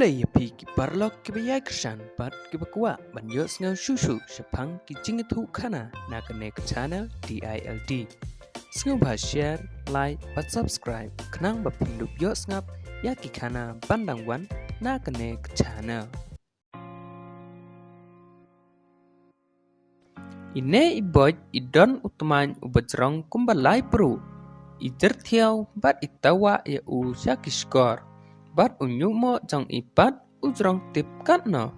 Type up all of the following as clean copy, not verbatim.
Play pi ki parlok ki bayai kersan pat ki bakwa banyo ngau shushu shapang ki jingitu kana na connect channel DILD. Ngau ba share, like, pat subscribe kenang ba pindup yo ngap ya ki kana bandang wan na connect channel. Ine iboj idon utman ubajrong kumbalai peru. Ijer tiaw bat itawa ya u syakishkor. Bat unyumo jang ipat ujrong tip katno.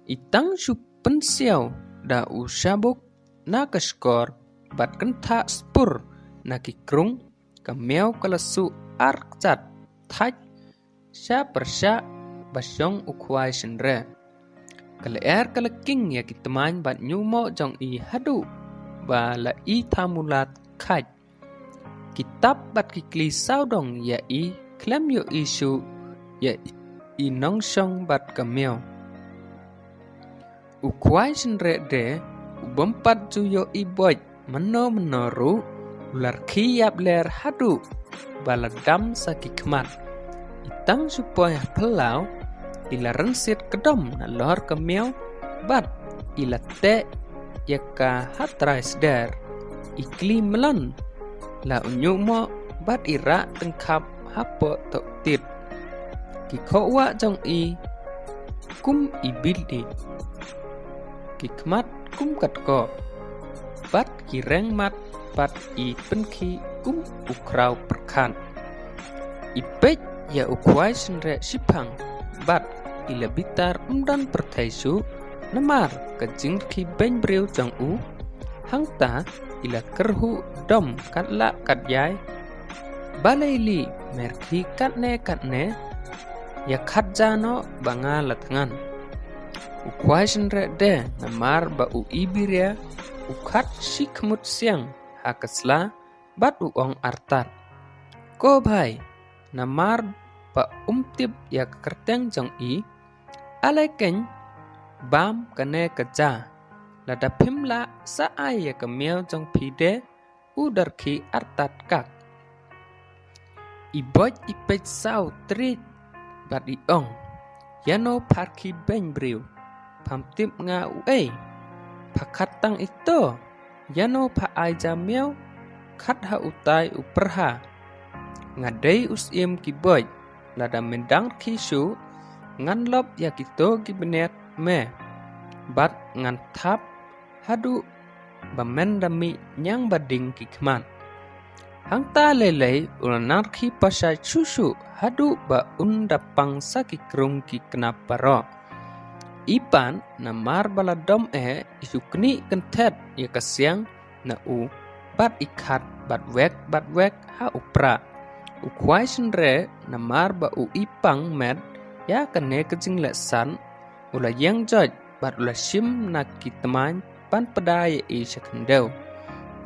Itang supen siaw da u syabuk na kashkor bat kenta spur na kikrung kamew kalasu arkcat thaj sya persya basyong ukwai senre. Kaleer kaleking ya kiteman bat nyumo jang i hadu ba la i tamulat kaj. Kitab bat kikli saudong ya i klem yo isu ya i nongsyong bat kameo. Ukwai senre de ubempat juyo i boj menoru ular kiyap ler hadu baladam sakikmat. Itang supaya pelau ila rensit kedom na lor kameo bat ila te yaka hatrais der ikli melan la unyumo bat ira tengkap hapo tok tit ki khowa jong i kum i bildi ki kmat kum kat ko bat ki reng mat bat i penki kum ukrau perkan i pej ya ukwai senre sipang bat ila bitar umdan pertaisu namar kajing ki ben breu jong u hangta ila kerhu dom katla katyai balaili merki katne ya khatjano banga latngan ukwai senre de namar ba u ibiria ukhat shikmut siang hakasla bat uong artat ko bhai namar ba umtip ya kerteng jong i aleken bam kane kaja lada pimla sa ai ya kameo jong pide udarki artat kak iboj ipej sau trit bat iong yano parki ben briu pamtip nga ue pakatang ito yano pa ai jameo khat ha utai uperha ngadei usim ki boj lada mendang kisu ngan lop ya kito gibenet me bat ngan tap hadu bamendami nyang bading kikman hangta lelei ulanar ki pasai susu hadu ba undapang sakikrung ki kenaparo ipan namar baladom isukni kentet ya kasyang na u bat ikat bat wek ha upra ukwai senre namar ba u ipang med ya kene kejing lesan ula yang joj bat ula sim na kiteman pan pedaya i syakendau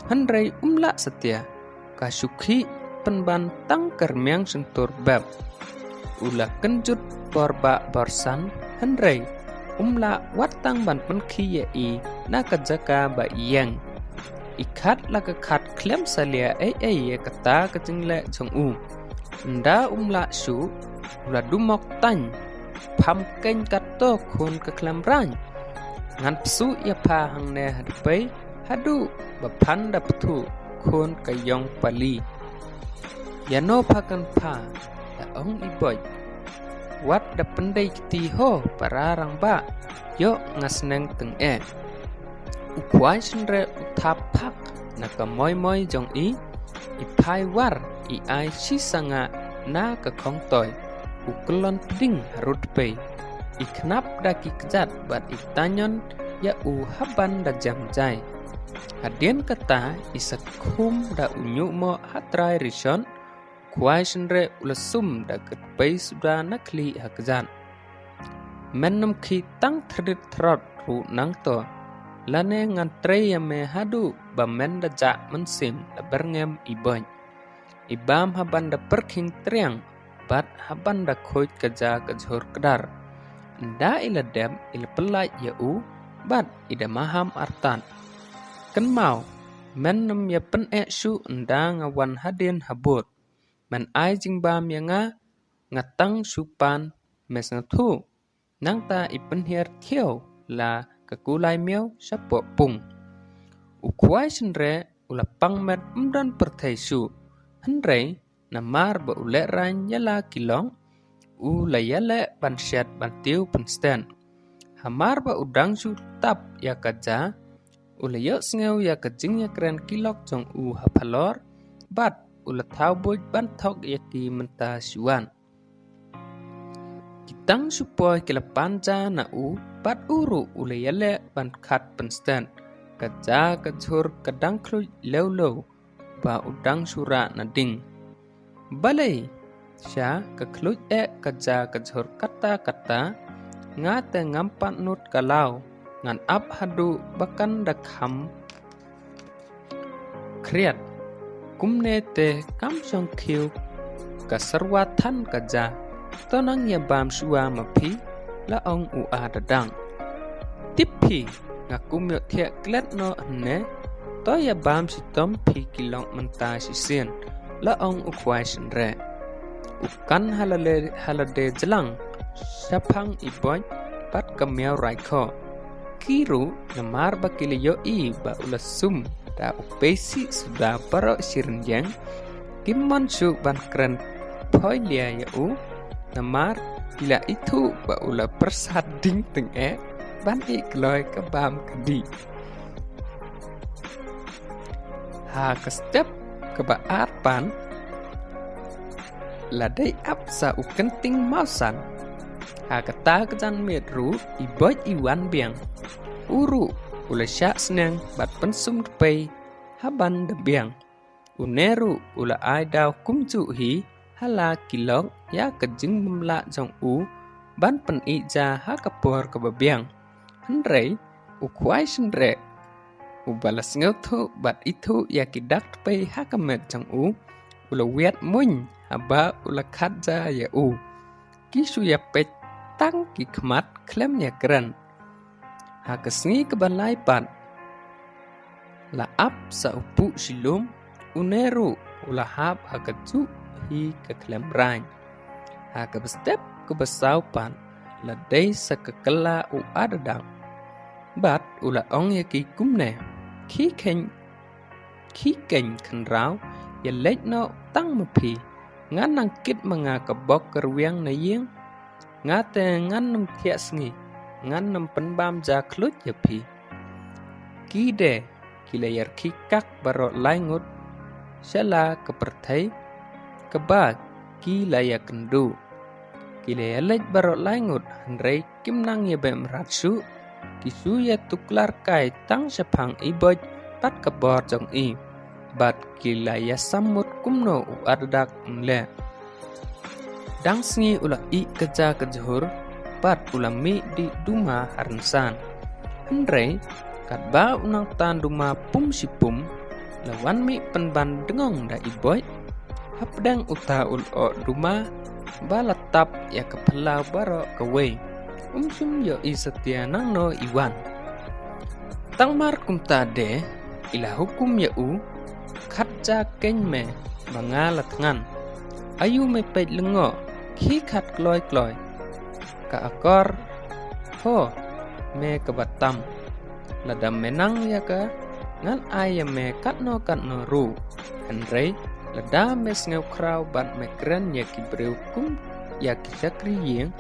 handrai umla setia kasukhi penban tangker miang sentur bab ula kenjut borba borsan handrai umla watang ban penki ya i na kajaka ba iyang ikat la kekat klem salia ya kata kejingle jong u nda umla su ula dumok tany pamken kato kun ke klem rany ngan psu ya pa hangne hadpai hadu bapan daptu kun kayong pali yano pakan pa da ong iboj wat da pendai kiti ho pararang ba yo ngasneng teng ukwai senre utapak naka moy jong i ipai war i ai sisanga na ka kongtoy ukelon peding harut pay iknap daki kejat bat itanyon ya u haban da jamjai hadien kata isakum da unyu mo hatrai rishon kwai senre ulasum da ketpay sudah nakli hakjan menem ki tang terdit trot ru nang to lane ngantre ya me hadu bamen da ja mensim da berngem ibon ibam haban da perking triang bat haban da khoit kaja kajhor kedar nda ila dem ila pelai ya u bat ida maham artan ken mau menem ya pen su nda ngawan hadin habut men ai jingbam ya ngatang supan mes ngau thu nang ta ipen hier thiau la kakulai miau sapo pung ukwai senre ula pangmet umdan perthaisu henre namar ba ule ran yala kilong ula yale bansyat bantiu penstan hamar ba udang su tap ya kaja ula yok sngew ya kajing ya keren kilok jong u hapalor bat ula thau boj ban thok ya ki menta syuan kitang supoi kelapan ja na u bat uru ula yale ban khat penstan kaja kajur kadang kluj lew ba udang sura na ding balai sya kakluj kaja kajur kata nga te ngampat nut kalau ngan ap hadu bakan dakham kriat kumne te kam song khiu kasarwathan kaja tonang ya bam suwa mapi la ong u a dadang tiphi ngakum yo thia klet no ne to ya bam sitom phi kilong menta sisen la ong u khwai sin re ukan halade jelang sapang iboy pat kamiau raikho kiru namar bakiliyo I ba ulasum da upesi sudah paro sirnjang kimon su ban keren poi lia ya u namar bila itu ba ula persading teng ban ikloi ke bam kedi ha ke step ke ba arpan ladai apsa u kenting mausan ha kata kejan metru iboj iwan biang uru ula syak senang bat pensum pei haban de biang uneru ula ai daw kumju hi hala kilok ya kejing memla jong u ban pen ija ha kapor ke babiang henre u kwai senre u balas ngau thu bat itu ya kidak pei ha kamet jong u ula wiat muny haba ula khatja ya u kisu ya pech tang ki khmat klem ya keren ha kesngi ke balai pat la ap sa upu silum uneru ula hab ha keju hi ke klem rain ha ke step ke besau pan la dei sa ke kela u adadang bat ula ong ya ki kumne khi keng khan rau ya lek no tang mapi ngan nang kit manga kabok kerwiang na yeng ngate ngan nam thia sngi ngan nam penbam ja khlut ya phi kide kilayar khikak baro laingut sela keperthai keba kilaya kendu kilaya lej baro laingut hanrei kimnang ya bem ratsu kisu ya tuklar kai tang sepang iboj pat kebor jong I bat kilaya samut kumno u adak mle dang sngi ula I keja kejhur pat ula mi di duma haransan henre kat ba unang tan duma pum sipum lawan mi penban dengong da iboy hapdang uta ul o duma balatap ya kepala baro kawe sum yo I setia nang no iwan tangmar kumta de ila hukum ya u khatja keng me bangalat ngan ayu me pej lengo khi khat kloi ka akor ho me kebatam ladam menang ya ka ngan aya me katno ru henrei lada me sngew kraw bat me kren ya ki breu kum ya ki sakri yeng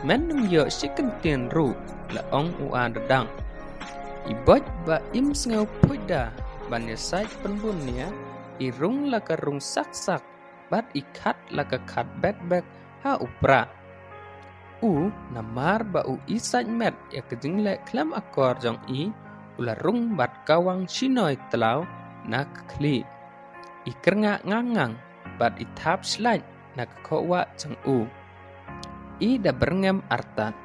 men nam yo sikentien ru la ong u a dadang iboj ba im sngew puida ban ya sai penbun ya irung la ka rung sak bat ikat la ka khat bet ha upra u namar ba u isaj met ya kejing le klam akor jong I ula rung bat kawang sinoi telau nak kli ikerngak ngangang bat itap slaj nak khowa jong u I da berngem artat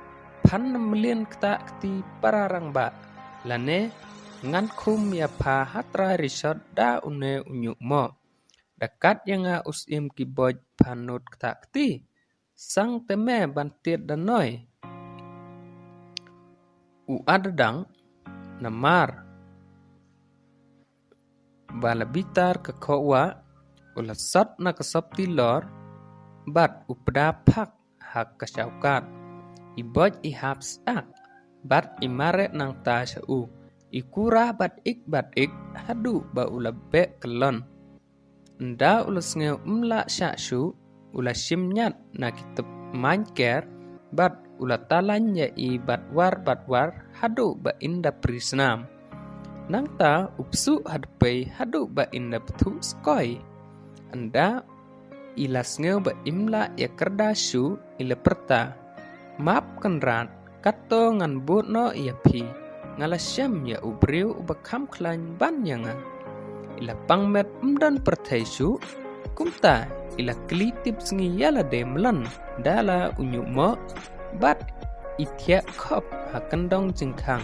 pan melien kta kti pararang ba lane ngan kum ya pa hatra risot da une unyu mo dekat yang usim kiboj panut kta kti sang teme bantir danoi u adadang namar balabitar ke khowa ulasat na kasop tilor bat upda phak hak kesaukat. Iboj ihap sak, bat imare nang ta seu. Ikura bat ik hadu ba ulabe kelon. Nda ulus ngeu umla syashu, ula simnyat na kitep manker, bat ula talan ya i batwar hadu ba inda prisnam. Nang ta upsu hadpay hadu ba inda betu skoi. Anda ilas ngeu ba imla ya kerdasyu ila perta. Map kenrat kato ngan butno ya pi. Ngalasyam ya ubriu ubakam klan banyanga. Ila pangmet umdan pertaisu kumta ila kelitip sengi yala demlan dala unyumo bat itya kop hakendong jengkang.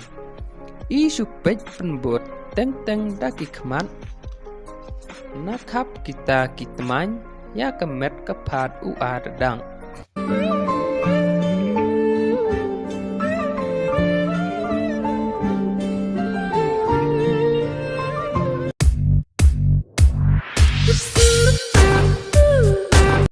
Isu pej penbut teng daki kemat nakap kita kitman ya kemet kepat ua dedang.